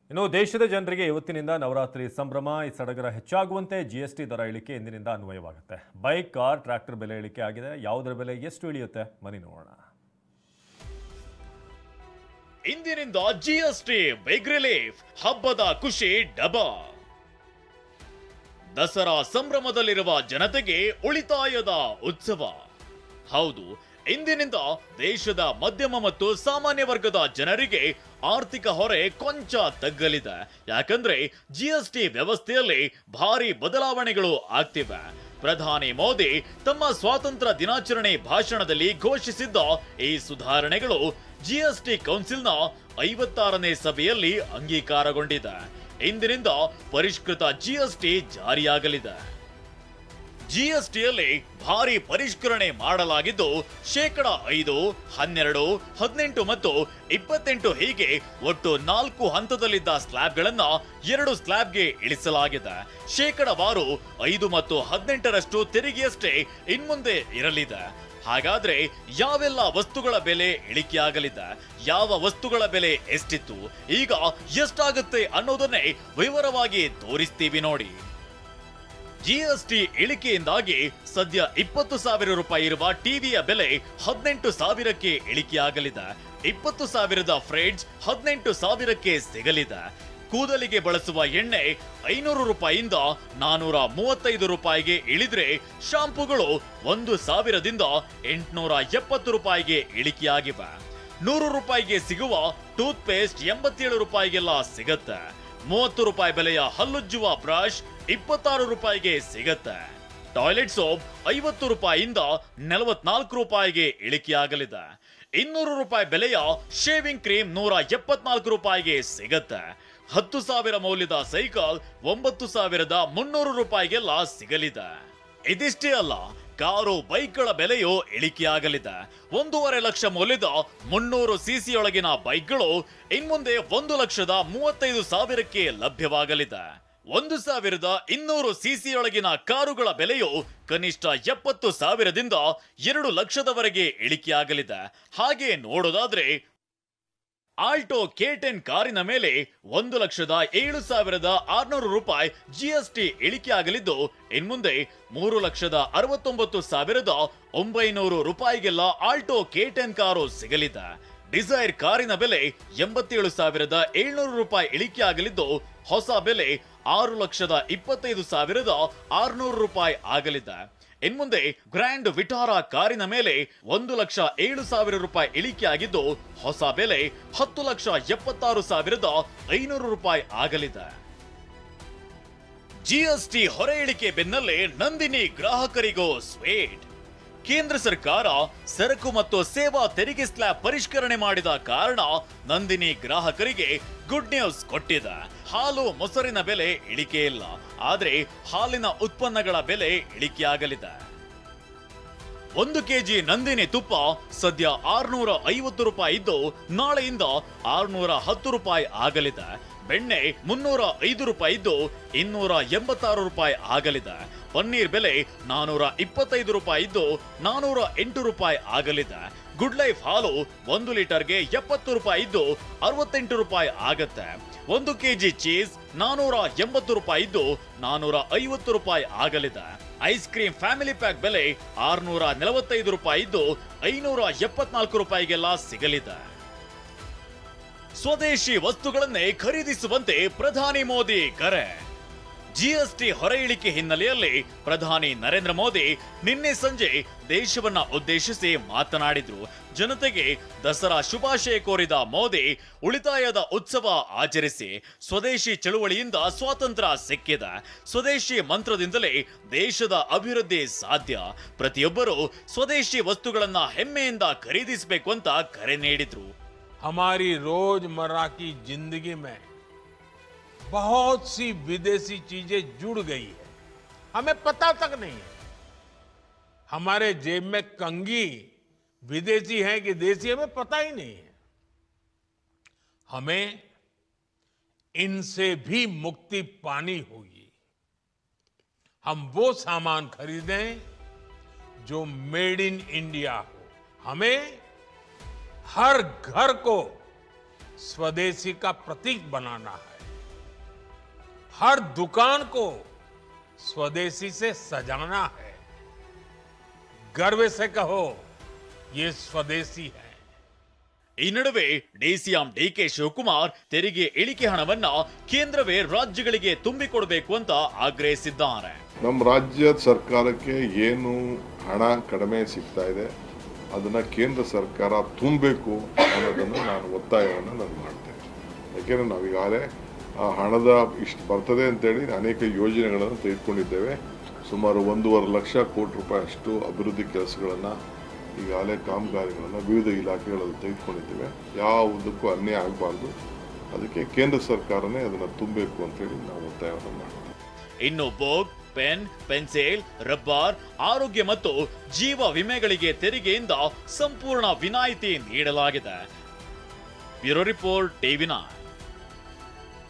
ಇನ್ನು ದೇಶದ ಜನರಿಗೆ ಇವತ್ತಿನಿಂದ ನವರಾತ್ರಿ ಸಂಭ್ರಮ ಈ ಸಡಗರ ಹೆಚ್ಚಾಗುವಂತೆ ಜಿಎಸ್ಟಿ ದರ ಇಳಿಕೆ ಇಂದಿನಿಂದ ಅನ್ವಯವಾಗುತ್ತೆ. ಬೈಕ್, ಕಾರ್, ಟ್ರ್ಯಾಕ್ಟರ್ ಬೆಲೆ ಇಳಿಕೆ ಆಗಿದೆ. ಯಾವುದರ ಬೆಲೆ ಎಷ್ಟು ಇಳಿಯುತ್ತೆ ಬನ್ನಿ ನೋಡೋಣ. ಇಂದಿನಿಂದ ಜಿಎಸ್ಟಿ ಬಿಗ್ ರಿಲೀಫ್, ಹಬ್ಬದ ಖುಷಿ ಡಬಲ್. ದಸರಾ ಸಂಭ್ರಮದಲ್ಲಿರುವ ಜನತೆಗೆ ಉಳಿತಾಯದ ಉತ್ಸವ. ಹೌದು, ಇಂದಿನಿಂದ ದೇಶದ ಮಧ್ಯಮ ಮತ್ತು ಸಾಮಾನ್ಯ ವರ್ಗದ ಜನರಿಗೆ ಆರ್ಥಿಕ ಹೊರೆ ಕೊಂಚ ತಗ್ಗಲಿದೆ. ಯಾಕಂದ್ರೆ ಜಿಎಸ್ಟಿ ವ್ಯವಸ್ಥೆಯಲ್ಲಿ ಭಾರಿ ಬದಲಾವಣೆಗಳು ಆಗ್ತಿವೆ. ಪ್ರಧಾನಿ ಮೋದಿ ತಮ್ಮ ಸ್ವಾತಂತ್ರ್ಯ ದಿನಾಚರಣೆ ಭಾಷಣದಲ್ಲಿ ಘೋಷಿಸಿದ್ದ ಈ ಸುಧಾರಣೆಗಳು ಜಿಎಸ್ಟಿ ಕೌನ್ಸಿಲ್ನ 56ನೇ ಸಭೆಯಲ್ಲಿ ಅಂಗೀಕಾರಗೊಂಡಿದೆ. ಇಂದಿನಿಂದ ಪರಿಷ್ಕೃತ ಜಿಎಸ್ಟಿ ಜಾರಿಯಾಗಲಿದೆ. ಜಿಎಸ್ಟಿಯಲ್ಲಿ ಭಾರಿ ಪರಿಷ್ಕರಣೆ ಮಾಡಲಾಗಿದ್ದು, 5%, 12%, 18% ಮತ್ತು 28% ಹೀಗೆ ಒಟ್ಟು 4 ಹಂತದಲ್ಲಿದ್ದ ಸ್ಲ್ಯಾಬ್ಗಳನ್ನ 2 ಸ್ಲ್ಯಾಬ್ಗೆ ಇಳಿಸಲಾಗಿದೆ. ಶೇಕಡವಾರು 5 ಮತ್ತು 18% ತೆರಿಗೆಯಷ್ಟೇ ಇನ್ಮುಂದೆ ಇರಲಿದೆ. ಹಾಗಾದ್ರೆ ಯಾವೆಲ್ಲ ವಸ್ತುಗಳ ಬೆಲೆ ಇಳಿಕೆಯಾಗಲಿದೆ, ಯಾವ ವಸ್ತುಗಳ ಬೆಲೆ ಎಷ್ಟಿತ್ತು, ಈಗ ಎಷ್ಟಾಗುತ್ತೆ ಅನ್ನೋದನ್ನೇ ವಿವರವಾಗಿ ತೋರಿಸ್ತೀವಿ ನೋಡಿ. ಜಿಎಸ್ಟಿ ಇಳಿಕೆಯಿಂದಾಗಿ ಸದ್ಯ 20,000 ರೂಪಾಯಿ ಇರುವ ಟಿವಿಯ ಬೆಲೆ 18,000ಕ್ಕೆ ಇಳಿಕೆಯಾಗಲಿದೆ. 20,000ದ ಫ್ರಿಡ್ಜ್ 18,000ಕ್ಕೆ ಸಿಗಲಿದೆ. ಕೂದಲಿಗೆ ಬಳಸುವ ಎಣ್ಣೆ 500 ರೂಪಾಯಿಯಿಂದ 435 ರೂಪಾಯಿಗೆ ಇಳಿದ್ರೆ, ಶಾಂಪೂಗಳು 1,000ದಿಂದ 870 ರೂಪಾಯಿಗೆ ಇಳಿಕೆಯಾಗಿವೆ. 100 ರೂಪಾಯಿಗೆ ಸಿಗುವ ಟೂತ್ ಪೇಸ್ಟ್ 87 ರೂಪಾಯಿಗೆಲ್ಲ ಸಿಗತ್ತೆ. 30 ರೂಪಾಯಿ ಬೆಲೆಯ ಹಲ್ಲುಜ್ಜುವ ಬ್ರಷ್ 26 ರೂಪಾಯಿಗೆ ಸಿಗತ್ತೆ. ಟಾಯ್ಲೆಟ್ ಸೋಪ್ 50 ರೂಪಾಯಿಯಿಂದ 44 ರೂಪಾಯಿಗೆ ಇಳಿಕೆಯಾಗಲಿದೆ. 200 ರೂಪಾಯಿ ಬೆಲೆಯ ಶೇವಿಂಗ್ ಕ್ರೀಮ್ 174 ರೂಪಾಯಿಗೆ ಸಿಗತ್ತೆ. 10,000 ಮೌಲ್ಯದ ಸೈಕಲ್ 9,300 ರೂಪಾಯಿಗೆಲ್ಲ ಸಿಗಲಿದೆ. ಇದಿಷ್ಟೇ ಅಲ್ಲ, ಕಾರು, ಬೈಕ್ಗಳ ಬೆಲೆಯೂ ಇಳಿಕೆಯಾಗಲಿದೆ. 1.5 ಲಕ್ಷ ಮೌಲ್ಯದ 300 ಸಿಸಿಯೊಳಗಿನ ಬೈಕ್ಗಳು ಇನ್ಮುಂದೆ 1,35,000ಕ್ಕೆ ಲಭ್ಯವಾಗಲಿದೆ. 1,200 ಸಿಸಿಯೊಳಗಿನ ಕಾರುಗಳ ಬೆಲೆಯು ಕನಿಷ್ಠ 70,000ದಿಂದ 2 ಲಕ್ಷದವರೆಗೆ ಇಳಿಕೆಯಾಗಲಿದೆ. ಹಾಗೆ ನೋಡೋದಾದ್ರೆ ಆಲ್ಟೋ K10 ಕಾರಿನ ಮೇಲೆ 1,07,600 ರೂಪಾಯಿ ಜಿಎಸ್ಟಿ ಇಳಿಕೆಯಾಗಲಿದ್ದು, ಇನ್ಮುಂದೆ 3,69,900 ರೂಪಾಯಿಗೆಲ್ಲ ಆಲ್ಟೋ K10 ಕಾರು ಸಿಗಲಿದೆ. ಡಿಸೈರ್ ಕಾರಿನ ಬೆಲೆ 87,700 ರೂಪಾಯಿ ಇಳಿಕೆಯಾಗಲಿದ್ದು, ಹೊಸ ಬೆಲೆ 6,25,600 ರೂಪಾಯಿ ಆಗಲಿದೆ. ಇನ್ಮುಂದೆ ಗ್ರ್ಯಾಂಡ್ ವಿಟಾರಾ ಕಾರಿನ ಮೇಲೆ 1,07,000 ರೂಪಾಯಿ ಇಳಿಕೆಯಾಗಿದ್ದು, ಹೊಸ ಬೆಲೆ 10,76,500 ರೂಪಾಯಿ ಆಗಲಿದೆ. ಜಿಎಸ್ಟಿ ಹೊರೆ ಇಳಿಕೆ ಬೆನ್ನಲ್ಲೇ ನಂದಿನಿ ಗ್ರಾಹಕರಿಗೂ ಸ್ವೀಟ್. ಕೇಂದ್ರ ಸರ್ಕಾರ ಸರಕು ಮತ್ತು ಸೇವಾ ತೆರಿಗೆ ಸ್ಲ್ಯಾಬ್ ಪರಿಷ್ಕರಣೆ ಮಾಡಿದ ಕಾರಣ ನಂದಿನಿ ಗ್ರಾಹಕರಿಗೆ ಗುಡ್ ನ್ಯೂಸ್ ಕೊಟ್ಟಿದೆ. ಹಾಲು, ಮೊಸರಿನ ಬೆಲೆ ಇಳಿಕೆ ಇಲ್ಲ, ಆದರೆ ಹಾಲಿನ ಉತ್ಪನ್ನಗಳ ಬೆಲೆ ಇಳಿಕೆಯಾಗಲಿದೆ. 1 ಕೆಜಿ ನಂದಿನಿ ತುಪ್ಪ ಸದ್ಯ 650 ರೂಪಾಯಿ ಇದ್ದು, ನಾಳೆಯಿಂದ 610 ರೂಪಾಯಿ ಆಗಲಿದೆ. ಬೆಣ್ಣೆ 305 ರೂಪಾಯಿ ಇದ್ದು 286 ರೂಪಾಯಿ ಆಗಲಿದೆ. ಪನ್ನೀರ್ ಬೆಲೆ 425 ರೂಪಾಯಿ ಇದ್ದು 408 ರೂಪಾಯಿ ಆಗಲಿದೆ. ಗುಡ್ ಲೈಫ್ ಹಾಲು 1 ಲೀಟರ್ಗೆ 70 ರೂಪಾಯಿ ಇದ್ದು 68 ರೂಪಾಯಿ ಆಗತ್ತೆ. 1 ಕೆಜಿ ಚೀಸ್ 480 ರೂಪಾಯಿ ಇದ್ದು 450 ರೂಪಾಯಿ ಆಗಲಿದೆ. ಐಸ್ ಕ್ರೀಮ್ ಫ್ಯಾಮಿಲಿ ಪ್ಯಾಕ್ ಬೆಲೆ 645 ರೂಪಾಯಿ ಇದ್ದು 574 ರೂಪಾಯಿಗೆಲ್ಲ ಸಿಗಲಿದೆ. ಸ್ವದೇಶಿ ವಸ್ತುಗಳನ್ನೇ ಖರೀದಿಸುವಂತೆ ಪ್ರಧಾನಿ ಮೋದಿ ಕರೆ. ಜಿಎಸ್ಟಿ ಹೊರೆ ಇಳಿಕೆ ಹಿನ್ನೆಲೆಯಲ್ಲಿ ಪ್ರಧಾನಿ ನರೇಂದ್ರ ಮೋದಿ ನಿನ್ನೆ ಸಂಜೆ ದೇಶವನ್ನ ಉದ್ದೇಶಿಸಿ ಮಾತನಾಡಿದ್ರು. ಜನತೆಗೆ ದಸರಾ ಶುಭಾಶಯ ಕೋರಿದ ಮೋದಿ, ಉಳಿತಾಯದ ಉತ್ಸವ ಆಚರಿಸಿ, ಸ್ವದೇಶಿ ಚಳುವಳಿಯಿಂದ ಸ್ವಾತಂತ್ರ್ಯ ಸಿಕ್ಕಿದೆ, ಸ್ವದೇಶಿ ಮಂತ್ರದಿಂದಲೇ ದೇಶದ ಅಭಿವೃದ್ಧಿ ಸಾಧ್ಯ, ಪ್ರತಿಯೊಬ್ಬರು ಸ್ವದೇಶಿ ವಸ್ತುಗಳನ್ನ ಹೆಮ್ಮೆಯಿಂದ ಖರೀದಿಸಬೇಕು ಅಂತ ಕರೆ ನೀಡಿದ್ರು. हमारी रोजमर्रा की जिंदगी में बहुत सी विदेशी चीजें जुड़ गई है, हमें पता तक नहीं है. हमारे जेब में कंघी विदेशी है कि देसी, हमें पता ही नहीं है. हमें इनसे भी मुक्ति पानी होगी. हम वो सामान खरीदें जो मेड इन इंडिया हो. हमें हर घर को स्वदेशी का प्रतीक बनाना है. हर दुकान को स्वदेशी से सजाना है। गर्व से कहो ये स्वदेशी है। ಈ ನಡುವೆ ಡಿಸಿಎಂ ಡಿಕೆ ಶಿವಕುಮಾರ್ ತೆರಿಗೆ ಇಳಿಕೆ ಹಣವನ್ನ ಕೇಂದ್ರವೇ ರಾಜ್ಯಗಳಿಗೆ ತುಂಬಿಕೊಡಬೇಕು ಅಂತ ಆಗ್ರಹಿಸಿದ್ದಾರೆ. ನಮ್ಮ ರಾಜ್ಯ ಸರ್ಕಾರಕ್ಕೆ ಏನು ಹಣ ಕಡಿಮೆ ಸಿಗ್ತಾ ಇದೆ ಅದನ್ನ ಕೇಂದ್ರ ಸರ್ಕಾರ ತುಂಬಬೇಕು ಅನ್ನೋದನ್ನು ನಾನು ಒತ್ತಾಯವನ್ನು ಮಾಡ್ತೇನೆ. ಯಾಕೆಂದ್ರೆ ನಾವೀಗಾಗಲೇ ಆ ಹಣದ ಇಷ್ಟು ಬರ್ತದೆ ಅಂತೇಳಿ ಅನೇಕ ಯೋಜನೆಗಳನ್ನು ತೆಗೆದುಕೊಂಡಿದ್ದೇವೆ. ಸುಮಾರು 1.5 ಲಕ್ಷ ಕೋಟಿ ರೂಪಾಯಿ ಅಷ್ಟು ಅಭಿವೃದ್ಧಿ ಕೆಲಸಗಳನ್ನು ಈಗಾಗಲೇ ಕಾಮಗಾರಿಗಳನ್ನು ವಿವಿಧ ಇಲಾಖೆಗಳಲ್ಲಿ ತೆಗೆದುಕೊಂಡಿದ್ದೇವೆ. ಯಾವುದಕ್ಕೂ ಅನ್ಯಾಯ ಆಗಬಾರ್ದು, ಅದಕ್ಕೆ ಕೇಂದ್ರ ಸರ್ಕಾರನೇ ಅದನ್ನು ತುಂಬಬೇಕು ಅಂತೇಳಿ ನಾವು ಒತ್ತಾಯವನ್ನು ಮಾಡ್ತೀವಿ. ಇನ್ನು ಬುಕ್, ಪೆನ್, ಪೆನ್ಸಿಲ್, ರಬ್ಬರ್, ಆರೋಗ್ಯ ಮತ್ತು ಜೀವ ವಿಮೆಗಳಿಗೆ ತೆರಿಗೆಯಿಂದ ಸಂಪೂರ್ಣ ವಿನಾಯಿತಿ ನೀಡಲಾಗಿದೆ. Bureau report, ಟಿವಿ9.